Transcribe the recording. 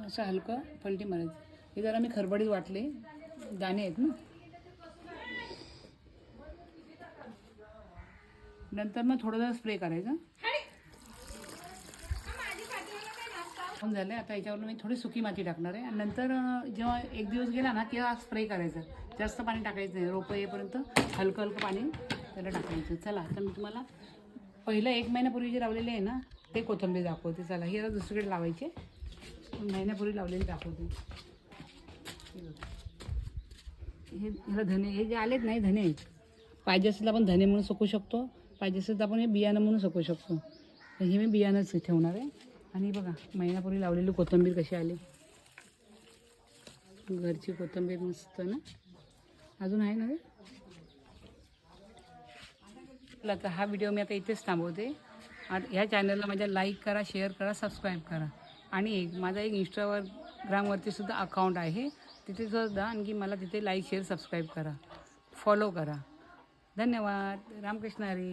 असं हलकं पलटी मारायचं. हे जरा मी खरबडीत वाटले, दाणे आहेत ना. नंतर मग थोडंसं स्प्रे करायचं. झालं. आता याच्यावर मी थोडी सुकी माती टाकणार आहे आणि नंतर जेव्हा एक दिवस गेला ना तेव्हा स्प्रे करायचं. जास्त पाणी टाकायचं नाही, रोपं येईपर्यंत हलकं हलकं पाणी त्याला टाकायचं. चला आता मी तुम्हाला पहिलं 1 महिन्यापूर्वी जे लावलेले आहे ना ते कोथिंबीर दाखवते. चला ही आता दुसरीकडे लावायचे, महिन्यापूर्वी लावलेली दाखवते. हे ह्याला धने हे जे आलेत नाही धने आहेत. पाहिजे असेल आपण धने म्हणून सुकू शकतो, पाहिजे असेल तर आपण हे बियाणं म्हणून सुकू शकतो. हे मी बियाणंच ठेवणार आहे. आणि बघा महिन्यापूर्वी लावलेली कोथिंबीर कशी आली, घरची कोथिंबीर मस्त ना. अजून आहे ना. आता हा व्हिडिओ मी आता इथेच थांबवते. ह्या चॅनलला माझ्या लाईक करा, शेअर करा, सबस्क्राईब करा. आणि माझा एक इंस्टाग्रामवरती सुद्धा अकाउंट आहे, तिथे सुद्धा आणखी मला तिथे लाईक शेअर सबस्क्राईब करा, फॉलो करा. धन्यवाद. रामकृष्ण हरी.